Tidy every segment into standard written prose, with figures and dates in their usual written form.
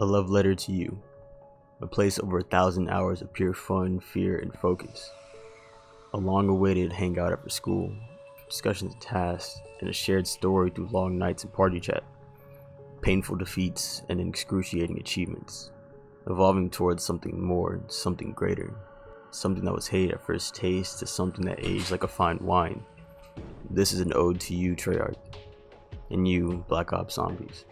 A love letter to you, a place over 1,000 hours of pure fun, fear, and focus. A long-awaited hangout after school, discussions of tasks, and a shared story through long nights and party chat. Painful defeats and excruciating achievements, evolving towards something more, something greater. Something that was hate at first taste to something that aged like a fine wine. This is an ode to you, Treyarch, and you, Black Ops Zombies.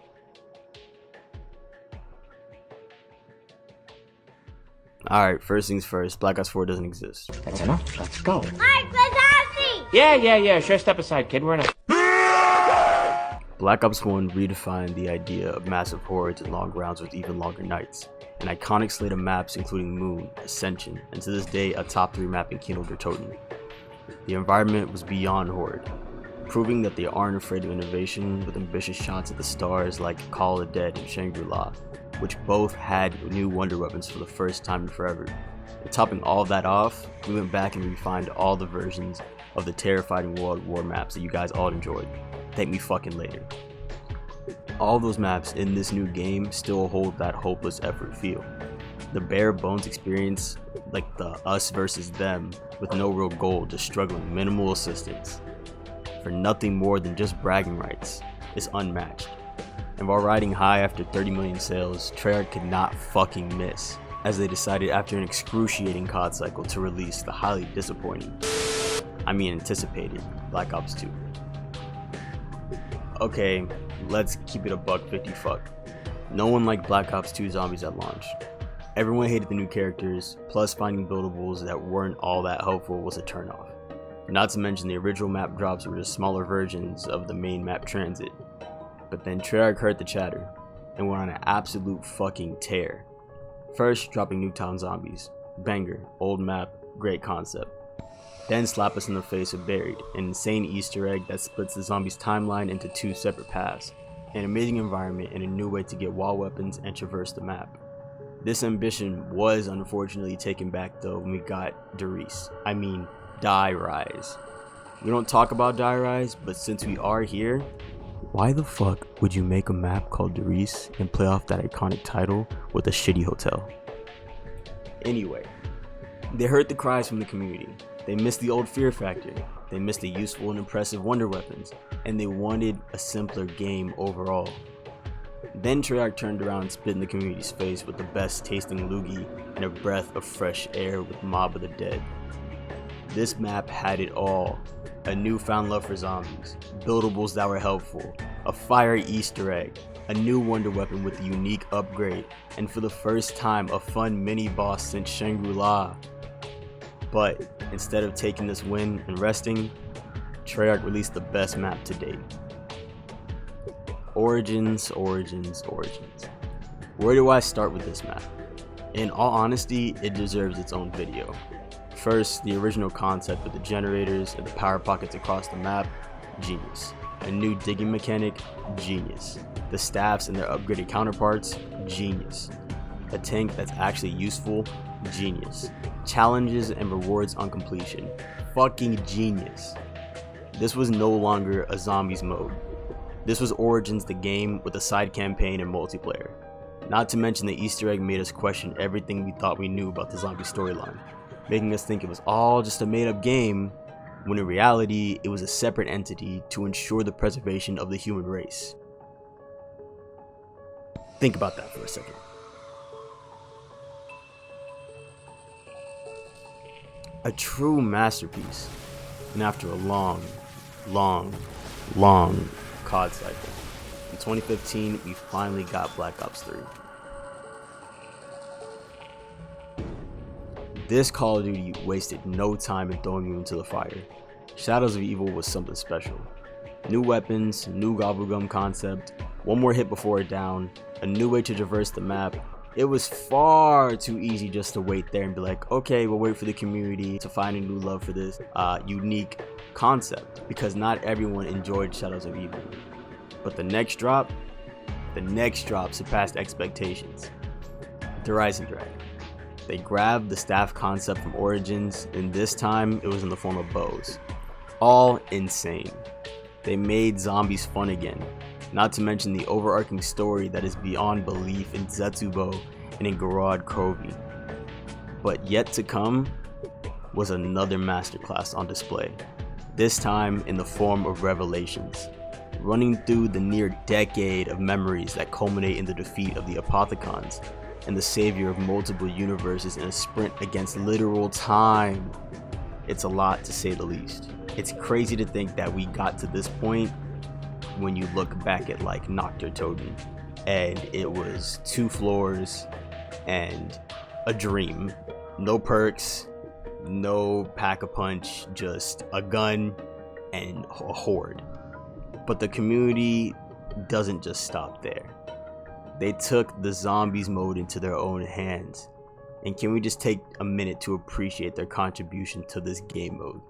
Alright, first things first, Black Ops 4 doesn't exist. That's enough. Let's go. Yeah. Sure, step aside, kid. We're in a... Black Ops 1 redefined the idea of massive hordes and long rounds with even longer nights. An iconic slate of maps including Moon, Ascension, and to this day a top 3 map in Kino der Toten. The environment was beyond horde, proving that they aren't afraid of innovation with ambitious shots at the stars like Call of the Dead and Shangri-La, which both had new wonder weapons for the first time in forever. And topping all of that off, we went back and refined all the versions of the terrifying World War maps that you guys all enjoyed. Thank me fucking later. All those maps in this new game still hold that hopeless effort feel. The bare bones experience, like the us versus them, with no real goal, just struggling, minimal assistance, for nothing more than just bragging rights, is unmatched. And while riding high after 30 million sales, Treyarch could not fucking miss, as they decided after an excruciating COD cycle to release the highly disappointing, anticipated, Black Ops 2. Okay, let's keep it a $1.50 fuck. No one liked Black Ops 2 Zombies at launch. Everyone hated the new characters, plus finding buildables that weren't all that helpful was a turnoff. Not to mention the original map drops were just smaller versions of the main map Transit. But then Treyarch heard the chatter, and went on an absolute fucking tear. First, dropping Nuketown Zombies. Banger, old map, great concept. Then slap us in the face with Buried, an insane Easter egg that splits the zombies' timeline into 2 separate paths, an amazing environment and a new way to get wall weapons and traverse the map. This ambition was unfortunately taken back though when we got Die Rise. We don't talk about Die Rise, but since we are here, why the fuck would you make a map called Der Riese and play off that iconic title with a shitty hotel? Anyway, they heard the cries from the community. They missed the old fear factor, they missed the useful and impressive wonder weapons, and they wanted a simpler game overall. Then Treyarch turned around and spit in the community's face with the best tasting loogie and a breath of fresh air with Mob of the Dead. This map had it all. A newfound love for zombies, buildables that were helpful, a fire Easter egg, a new wonder weapon with a unique upgrade, and for the first time a fun mini boss since Shangri-La. But instead of taking this win and resting, Treyarch released the best map to date. Origins. Where do I start with this map? In all honesty, it deserves its own video. First, the original concept with the generators and the power pockets across the map, genius. A new digging mechanic, genius. The staffs and their upgraded counterparts, genius. A tank that's actually useful, genius. Challenges and rewards on completion, fucking genius. This was no longer a zombies mode. This was Origins the game with a side campaign and multiplayer. Not to mention the Easter egg made us question everything we thought we knew about the zombie storyline, making us think it was all just a made-up game, when in reality it was a separate entity to ensure the preservation of the human race. Think about that for a second. A true masterpiece, and after a long COD cycle. In 2015, we finally got Black Ops 3. This Call of Duty wasted no time in throwing you into the fire. Shadows of Evil was something special. New weapons, new gobblegum concept, one more hit before it down, a new way to traverse the map, It was far too easy just to wait there and be like, okay, we'll wait for the community to find a new love for this unique concept, because not everyone enjoyed Shadows of Evil. But the next drop surpassed expectations. The Rising Dragon. They grabbed the staff concept from Origins, and this time it was in the form of bows. All insane. They made zombies fun again, not to mention the overarching story that is beyond belief in Zetsubo and in Gorod Krovi. But yet to come was another masterclass on display, this time in the form of Revelations, running through the near decade of memories that culminate in the defeat of the Apothicons and the savior of multiple universes in a sprint against literal time. It's a lot, to say the least. It's crazy to think that we got to this point when you look back at like Noctur Toden, and it was 2 floors and a dream. No perks, no pack-a-punch, just a gun and a horde. But the community doesn't just stop there. They took the zombies mode into their own hands. And can we just take a minute to appreciate their contribution to this game mode?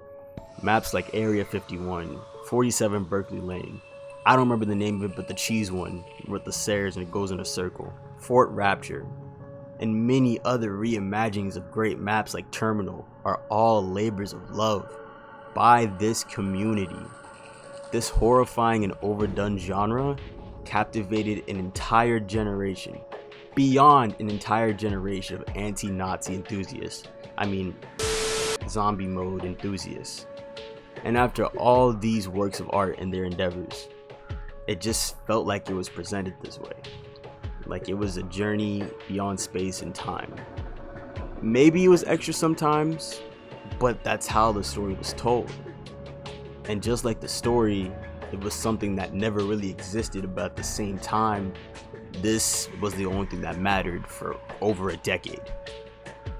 Maps like Area 51, 47 Berkeley Lane, I don't remember the name of it, but the cheese one with the stairs and it goes in a circle, Fort Rapture, and many other reimaginings of great maps like Terminal are all labors of love by this community. This horrifying and overdone genre captivated an entire generation, beyond an entire generation of anti-Nazi enthusiasts. I mean, zombie mode enthusiasts. And after all these works of art and their endeavors, it just felt like it was presented this way. Like it was a journey beyond space and time. Maybe it was extra sometimes, but that's how the story was told. And just like the story, it was something that never really existed, but at the same time, this was the only thing that mattered for over a decade.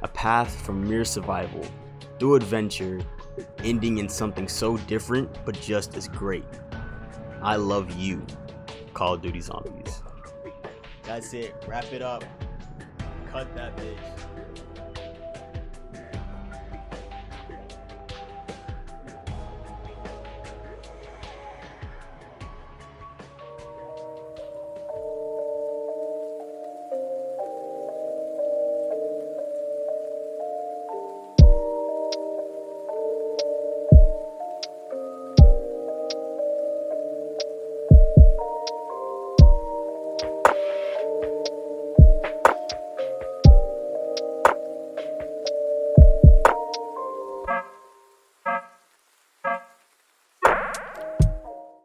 A path from mere survival through adventure, ending in something so different but just as great. I love you, Call of Duty Zombies. That's it. Wrap it up. Cut that bitch.